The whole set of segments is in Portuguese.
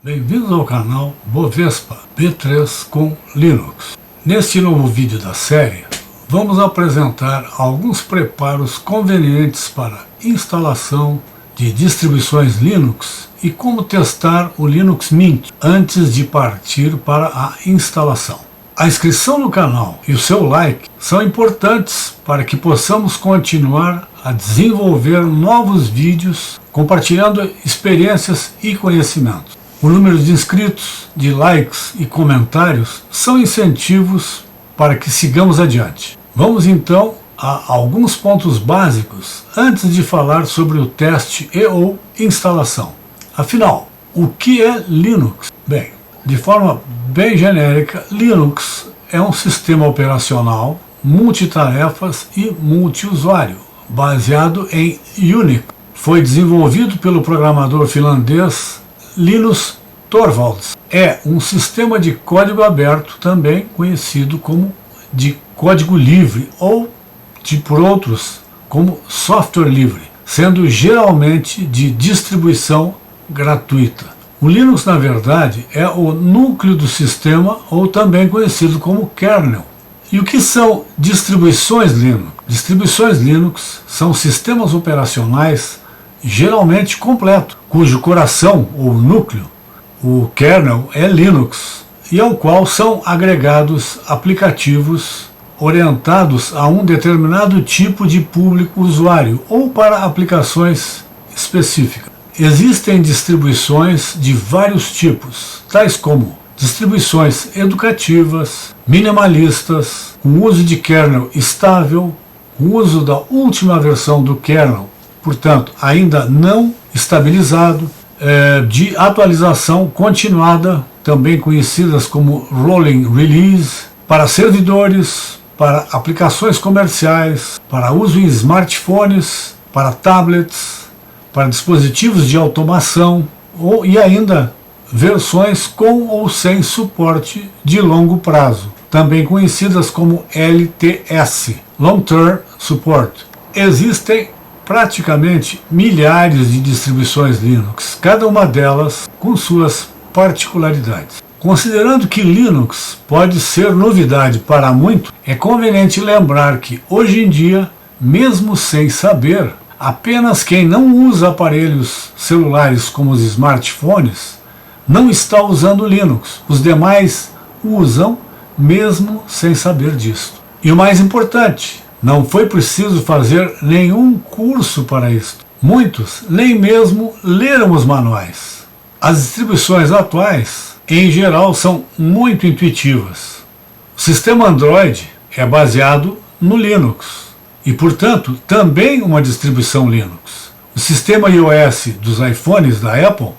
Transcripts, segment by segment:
Bem-vindos ao canal Bovespa B3 com Linux. Neste novo vídeo da série, vamos apresentar alguns preparos convenientes para instalação de distribuições Linux e como testar o Linux Mint antes de partir para a instalação. A inscrição no canal e o seu like são importantes para que possamos continuar a desenvolver novos vídeos compartilhando experiências e conhecimentos. O número de inscritos, de likes e comentários são incentivos para que sigamos adiante. Vamos então a alguns pontos básicos antes de falar sobre o teste e/ou instalação. Afinal, o que é Linux? Bem, de forma bem genérica, Linux é um sistema operacional multitarefas e multiusuário, baseado em Unix. Foi desenvolvido pelo programador finlandês Linus Torvalds. É um sistema de código aberto, também conhecido como de código livre ou, por outros, como software livre, sendo geralmente de distribuição gratuita. O Linux, na verdade, é o núcleo do sistema, ou também conhecido como kernel. E o que são distribuições Linux? Distribuições Linux são sistemas operacionais geralmente completo, cujo coração ou núcleo, o kernel, é Linux, e ao qual são agregados aplicativos orientados a um determinado tipo de público usuário ou para aplicações específicas. Existem distribuições de vários tipos, tais como distribuições educativas, minimalistas, com uso de kernel estável, com uso da última versão do kernel, portanto, ainda não estabilizado, de atualização continuada, também conhecidas como Rolling Release, para servidores, para aplicações comerciais, para uso em smartphones, para tablets, para dispositivos de automação, e ainda versões com ou sem suporte de longo prazo, também conhecidas como LTS, Long Term Support. Existem praticamente milhares de distribuições Linux, cada uma delas com suas particularidades. Considerando que Linux pode ser novidade para muitos, é conveniente lembrar que hoje em dia, mesmo sem saber, apenas quem não usa aparelhos celulares como os smartphones não está usando Linux. Os demais usam mesmo sem saber disso. E o mais importante, não foi preciso fazer nenhum curso para isso. Muitos nem mesmo leram os manuais. As distribuições atuais, em geral, são muito intuitivas. O sistema Android é baseado no Linux e, portanto, também uma distribuição Linux. O sistema iOS dos iPhones da Apple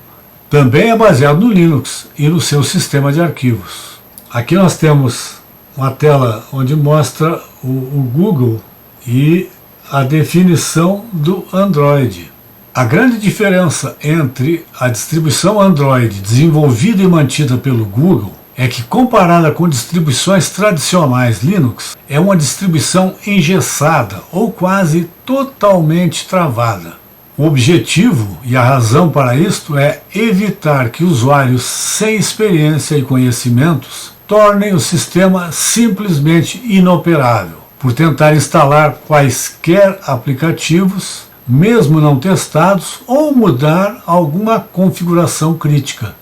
também é baseado no Linux e no seu sistema de arquivos. Aqui nós temos uma tela onde mostra o Google e a definição do Android. A grande diferença entre a distribuição Android desenvolvida e mantida pelo Google é que, comparada com distribuições tradicionais Linux, é uma distribuição engessada ou quase totalmente travada. O objetivo e a razão para isto é evitar que usuários sem experiência e conhecimentos tornem o sistema simplesmente inoperável, por tentar instalar quaisquer aplicativos, mesmo não testados, ou mudar alguma configuração crítica.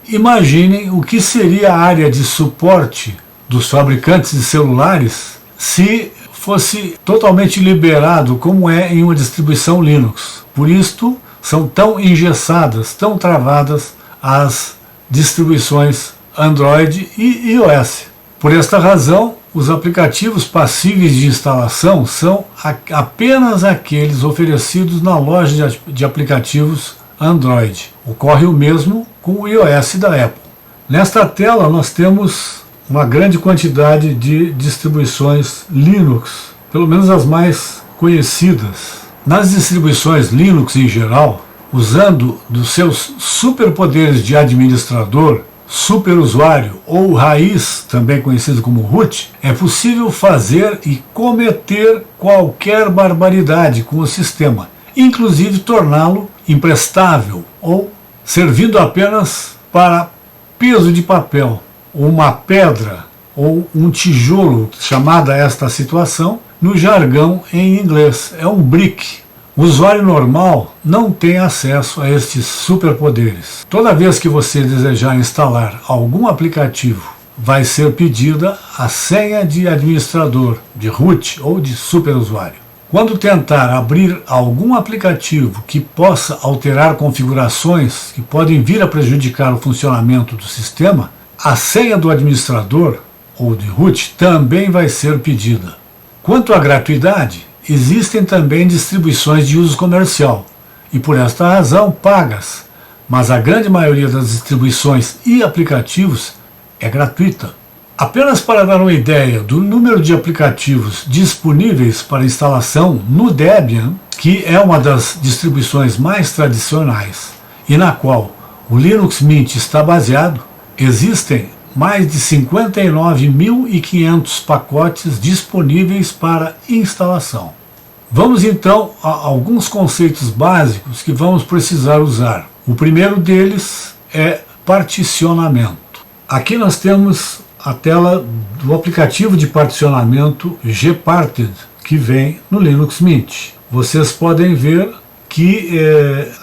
Imaginem o que seria a área de suporte dos fabricantes de celulares se fosse totalmente liberado, como é em uma distribuição Linux. Por isto, são tão engessadas, tão travadas as distribuições Android e iOS. Por esta razão, os aplicativos passíveis de instalação são apenas aqueles oferecidos na loja de aplicativos Android. Ocorre o mesmo com o iOS da Apple. Nesta tela nós temos uma grande quantidade de distribuições Linux, pelo menos as mais conhecidas. Nas distribuições Linux em geral, usando dos seus superpoderes de administrador, superusuário ou raiz, também conhecido como root, é possível fazer e cometer qualquer barbaridade com o sistema, inclusive torná-lo imprestável ou servindo apenas para peso de papel, uma pedra ou um tijolo, chamada esta situação, no jargão em inglês, é um brick. O usuário normal não tem acesso a estes superpoderes. Toda vez que você desejar instalar algum aplicativo, vai ser pedida a senha de administrador, de root ou de superusuário. Quando tentar abrir algum aplicativo que possa alterar configurações que podem vir a prejudicar o funcionamento do sistema, a senha do administrador ou de root também vai ser pedida. Quanto à gratuidade, existem também distribuições de uso comercial e por esta razão pagas, mas a grande maioria das distribuições e aplicativos é gratuita. Apenas para dar uma ideia do número de aplicativos disponíveis para instalação no Debian, que é uma das distribuições mais tradicionais e na qual o Linux Mint está baseado, existem mais de 59.500 pacotes disponíveis para instalação. Vamos então a alguns conceitos básicos que vamos precisar usar. O primeiro deles é particionamento. Aqui nós temos a tela do aplicativo de particionamento Gparted, que vem no Linux Mint. Vocês podem ver que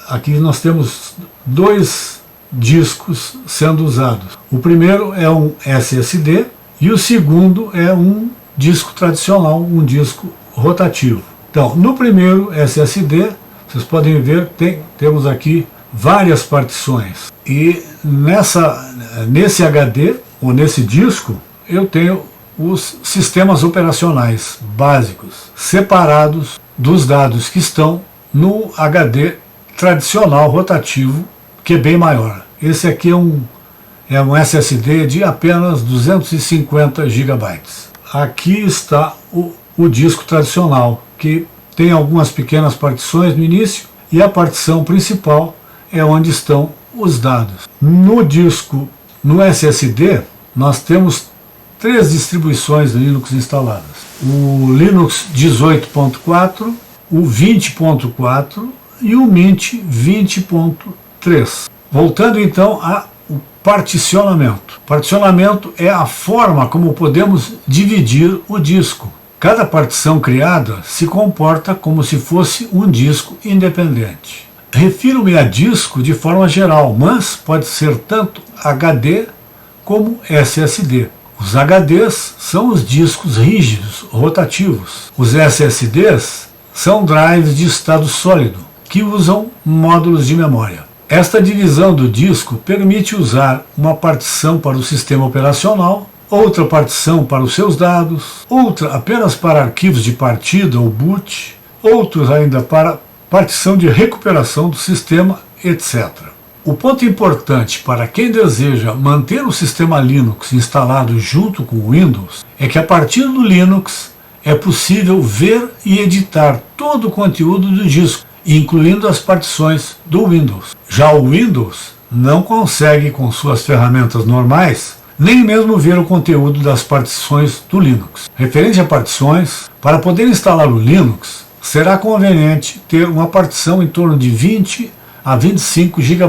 aqui nós temos dois discos sendo usados. O primeiro é um SSD e o segundo é um disco tradicional, um disco rotativo. Então, no primeiro SSD, vocês podem ver, temos aqui várias partições. E nesse HD, ou nesse disco, eu tenho os sistemas operacionais básicos, separados dos dados que estão no HD tradicional rotativo, que é bem maior. Esse aqui é um SSD de apenas 250 GB. Aqui está o disco tradicional, que tem algumas pequenas partições no início, e a partição principal é onde estão os dados. No SSD, nós temos 3 distribuições Linux instaladas. O Linux 18.4, o 20.4 e o Mint 20.3. Voltando então ao particionamento. Particionamento é a forma como podemos dividir o disco. Cada partição criada se comporta como se fosse um disco independente. Refiro-me a disco de forma geral, mas pode ser tanto HD como SSD. Os HDs são os discos rígidos, rotativos. Os SSDs são drives de estado sólido, que usam módulos de memória. Esta divisão do disco permite usar uma partição para o sistema operacional, outra partição para os seus dados, outra apenas para arquivos de partida ou boot, outros ainda para partição de recuperação do sistema, etc. O ponto importante para quem deseja manter o sistema Linux instalado junto com o Windows é que a partir do Linux é possível ver e editar todo o conteúdo do disco, incluindo as partições do Windows. Já o Windows não consegue, com suas ferramentas normais, nem mesmo ver o conteúdo das partições do Linux. Referente a partições, para poder instalar o Linux, será conveniente ter uma partição em torno de 20 a 25 GB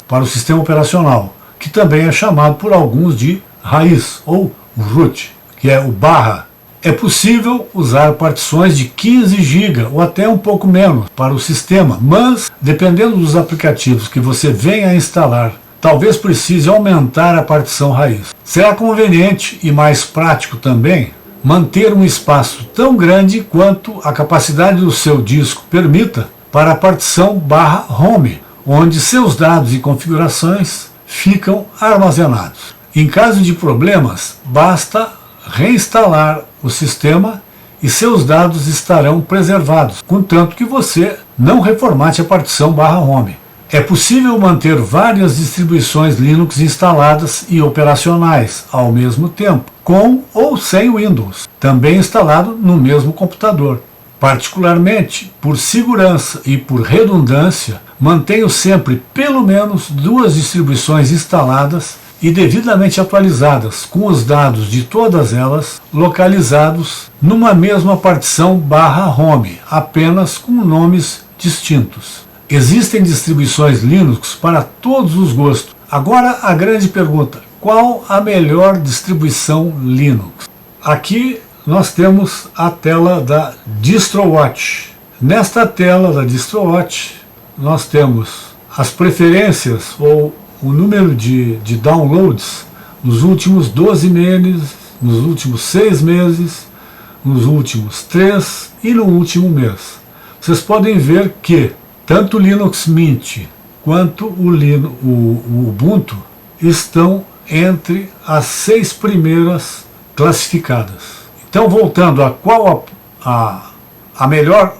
para o sistema operacional, que também é chamado por alguns de raiz ou root, que é o barra. É possível usar partições de 15 GB ou até um pouco menos para o sistema, mas, dependendo dos aplicativos que você venha a instalar, talvez precise aumentar a partição raiz. Será conveniente e mais prático também manter um espaço tão grande quanto a capacidade do seu disco permita para a partição /home, onde seus dados e configurações ficam armazenados. Em caso de problemas, basta reinstalar o sistema e seus dados estarão preservados, contanto que você não reformate a partição /home. É possível manter várias distribuições Linux instaladas e operacionais ao mesmo tempo, com ou sem Windows, também instalado no mesmo computador. Particularmente, por segurança e por redundância, mantenho sempre pelo menos 2 distribuições instaladas e devidamente atualizadas, com os dados de todas elas localizados numa mesma partição /home, apenas com nomes distintos. Existem distribuições Linux para todos os gostos. Agora a grande pergunta: qual a melhor distribuição Linux? Aqui nós temos a tela da DistroWatch. Nesta tela da DistroWatch nós temos as preferências ou o número de downloads nos últimos 12 meses, nos últimos 6 meses, nos últimos 3 e no último mês. Vocês podem ver que tanto o Linux Mint quanto o Ubuntu estão entre as 6 primeiras classificadas. Então, voltando a qual a melhor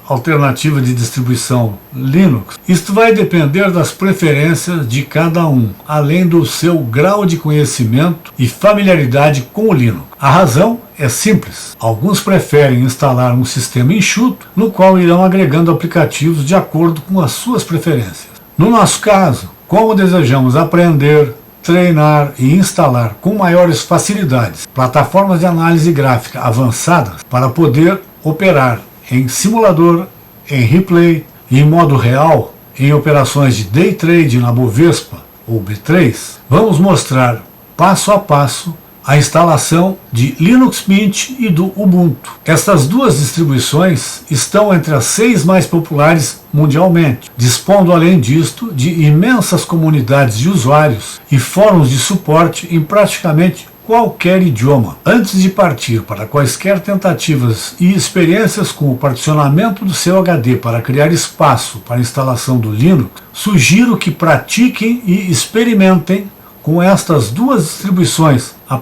alternativa de distribuição Linux, isto vai depender das preferências de cada um, além do seu grau de conhecimento e familiaridade com o Linux. A razão é simples: alguns preferem instalar um sistema enxuto, no qual irão agregando aplicativos de acordo com as suas preferências. No nosso caso, como desejamos aprender, treinar e instalar com maiores facilidades plataformas de análise gráfica avançadas para poder operar em simulador, em replay e em modo real em operações de day trade na Bovespa ou B3, vamos mostrar passo a passo a instalação de Linux Mint e do Ubuntu. Estas duas distribuições estão entre as 6 mais populares mundialmente, dispondo além disto de imensas comunidades de usuários e fóruns de suporte em praticamente qualquer idioma. Antes de partir para quaisquer tentativas e experiências com o particionamento do seu HD para criar espaço para a instalação do Linux, sugiro que pratiquem e experimentem com estas duas distribuições a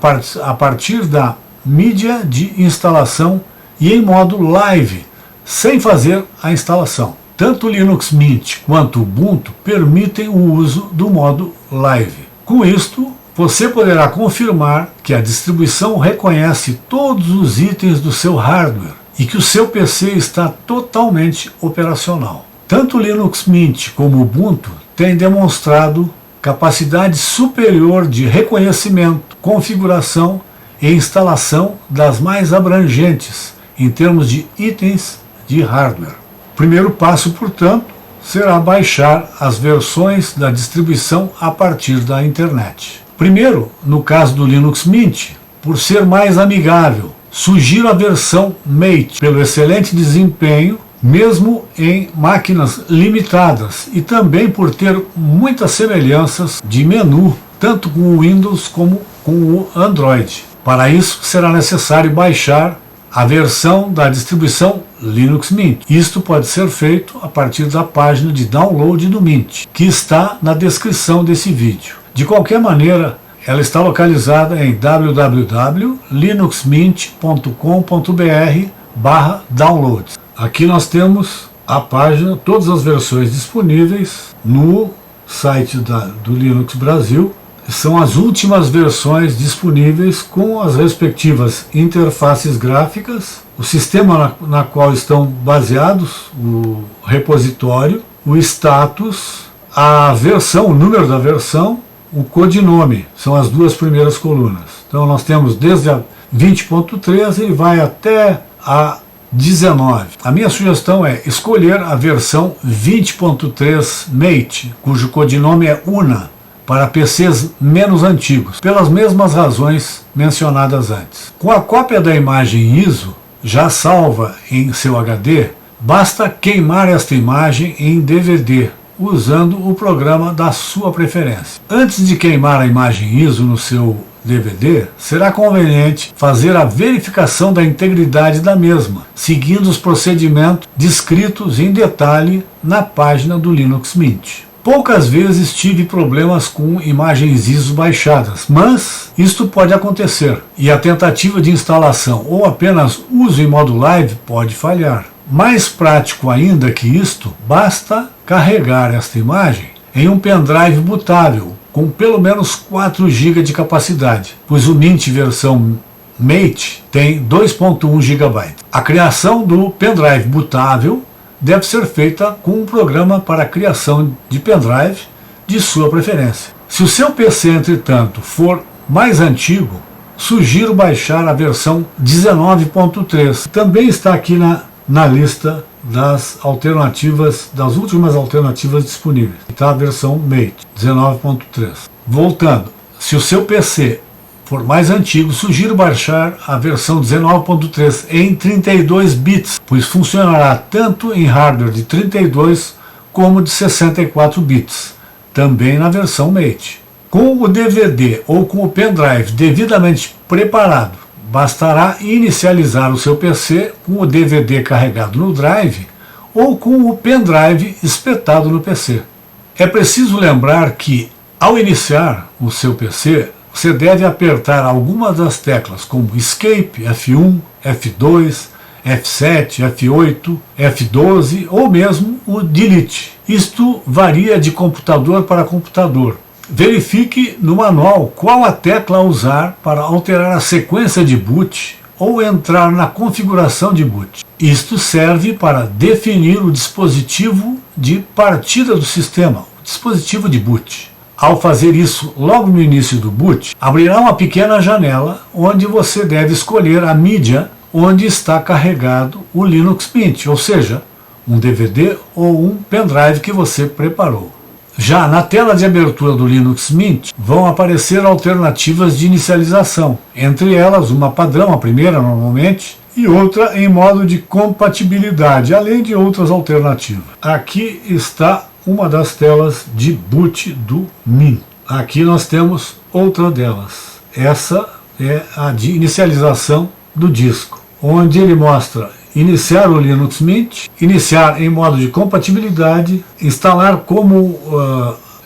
partir da mídia de instalação e em modo live, sem fazer a instalação. Tanto o Linux Mint quanto o Ubuntu permitem o uso do modo live. Com isto, você poderá confirmar que a distribuição reconhece todos os itens do seu hardware e que o seu PC está totalmente operacional. Tanto o Linux Mint como o Ubuntu têm demonstrado capacidade superior de reconhecimento, configuração e instalação das mais abrangentes em termos de itens de hardware. O primeiro passo, portanto, será baixar as versões da distribuição a partir da internet. Primeiro, no caso do Linux Mint, por ser mais amigável, sugiro a versão Mate pelo excelente desempenho, mesmo em máquinas limitadas, e também por ter muitas semelhanças de menu, tanto com o Windows como com o Android. Para isso, será necessário baixar a versão da distribuição Linux Mint. Isto pode ser feito a partir da página de download do Mint, que está na descrição desse vídeo. De qualquer maneira, ela está localizada em www.linuxmint.com.br/downloads. Aqui nós temos a página, todas as versões disponíveis no site do Linux Brasil. São as últimas versões disponíveis com as respectivas interfaces gráficas, o sistema na qual estão baseados, o repositório, o status, a versão, o número da versão, o codinome, são as duas primeiras colunas. Então nós temos desde a 20.3 e vai até a 19. A minha sugestão é escolher a versão 20.3 Mate, cujo codinome é UNA, para PCs menos antigos, pelas mesmas razões mencionadas antes. Com a cópia da imagem ISO já salva em seu HD, basta queimar esta imagem em DVD, usando o programa da sua preferência. Antes de queimar a imagem ISO no seu DVD, será conveniente fazer a verificação da integridade da mesma, seguindo os procedimentos descritos em detalhe na página do Linux Mint. Poucas vezes tive problemas com imagens ISO baixadas, mas isto pode acontecer, e a tentativa de instalação ou apenas uso em modo live pode falhar. Mais prático ainda que isto, basta carregar esta imagem em um pendrive bootável com pelo menos 4 GB de capacidade, pois o Mint versão Mate tem 2.1 GB. A criação do pendrive bootável deve ser feita com um programa para a criação de pendrive de sua preferência. Se o seu PC, entretanto, for mais antigo, sugiro baixar a versão 19.3. Também está aqui na lista das alternativas, das últimas alternativas disponíveis. Está a versão Mate 19.3. Voltando, se o seu PC for mais antigo, sugiro baixar a versão 19.3 em 32 bits, pois funcionará tanto em hardware de 32 como de 64 bits, também na versão Mate. Com o DVD ou com o pendrive devidamente preparado, bastará inicializar o seu PC com o DVD carregado no drive ou com o pendrive espetado no PC. É preciso lembrar que, ao iniciar o seu PC, você deve apertar algumas das teclas como Escape, F1, F2, F7, F8, F12 ou mesmo o Delete. Isto varia de computador para computador. Verifique no manual qual a tecla a usar para alterar a sequência de boot ou entrar na configuração de boot. Isto serve para definir o dispositivo de partida do sistema, o dispositivo de boot. Ao fazer isso logo no início do boot, abrirá uma pequena janela onde você deve escolher a mídia onde está carregado o Linux Mint, ou seja, um DVD ou um pendrive que você preparou. Já na tela de abertura do Linux Mint vão aparecer alternativas de inicialização, entre elas uma padrão, a primeira normalmente, e outra em modo de compatibilidade, além de outras alternativas. Aqui está uma das telas de boot do Mint. Aqui nós temos outra delas. Essa é a de inicialização do disco, onde ele mostra iniciar o Linux Mint, iniciar em modo de compatibilidade, instalar como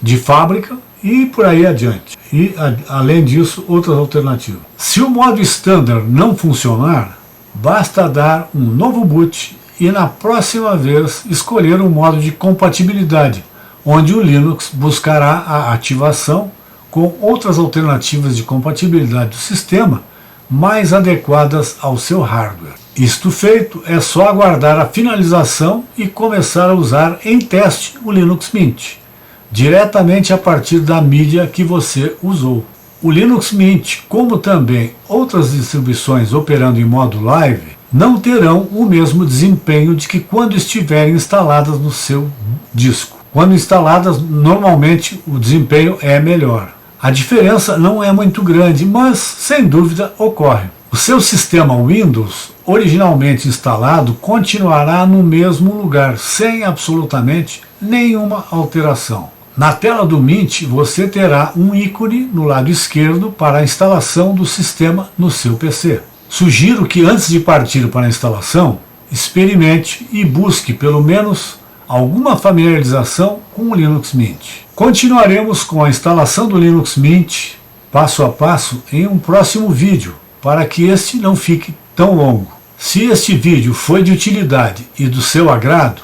de fábrica e por aí adiante. E além disso, outras alternativas. Se o modo standard não funcionar, basta dar um novo boot e na próxima vez escolher um modo de compatibilidade, onde o Linux buscará a ativação com outras alternativas de compatibilidade do sistema mais adequadas ao seu hardware. Isto feito, é só aguardar a finalização e começar a usar em teste o Linux Mint, diretamente a partir da mídia que você usou. O Linux Mint, como também outras distribuições operando em modo live, não terão o mesmo desempenho de que quando estiverem instaladas no seu disco. Quando instaladas, normalmente o desempenho é melhor. A diferença não é muito grande, mas sem dúvida ocorre. O seu sistema Windows, originalmente instalado, continuará no mesmo lugar, sem absolutamente nenhuma alteração. Na tela do Mint, você terá um ícone no lado esquerdo para a instalação do sistema no seu PC. Sugiro que antes de partir para a instalação, experimente e busque pelo menos alguma familiarização com o Linux Mint. Continuaremos com a instalação do Linux Mint passo a passo em um próximo vídeo, para que este não fique tão longo. Se este vídeo foi de utilidade e do seu agrado,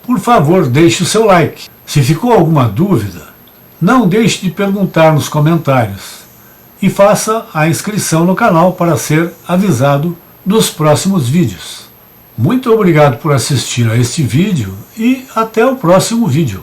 por favor deixe o seu like. Se ficou alguma dúvida, não deixe de perguntar nos comentários e faça a inscrição no canal para ser avisado dos próximos vídeos. Muito obrigado por assistir a este vídeo e até o próximo vídeo.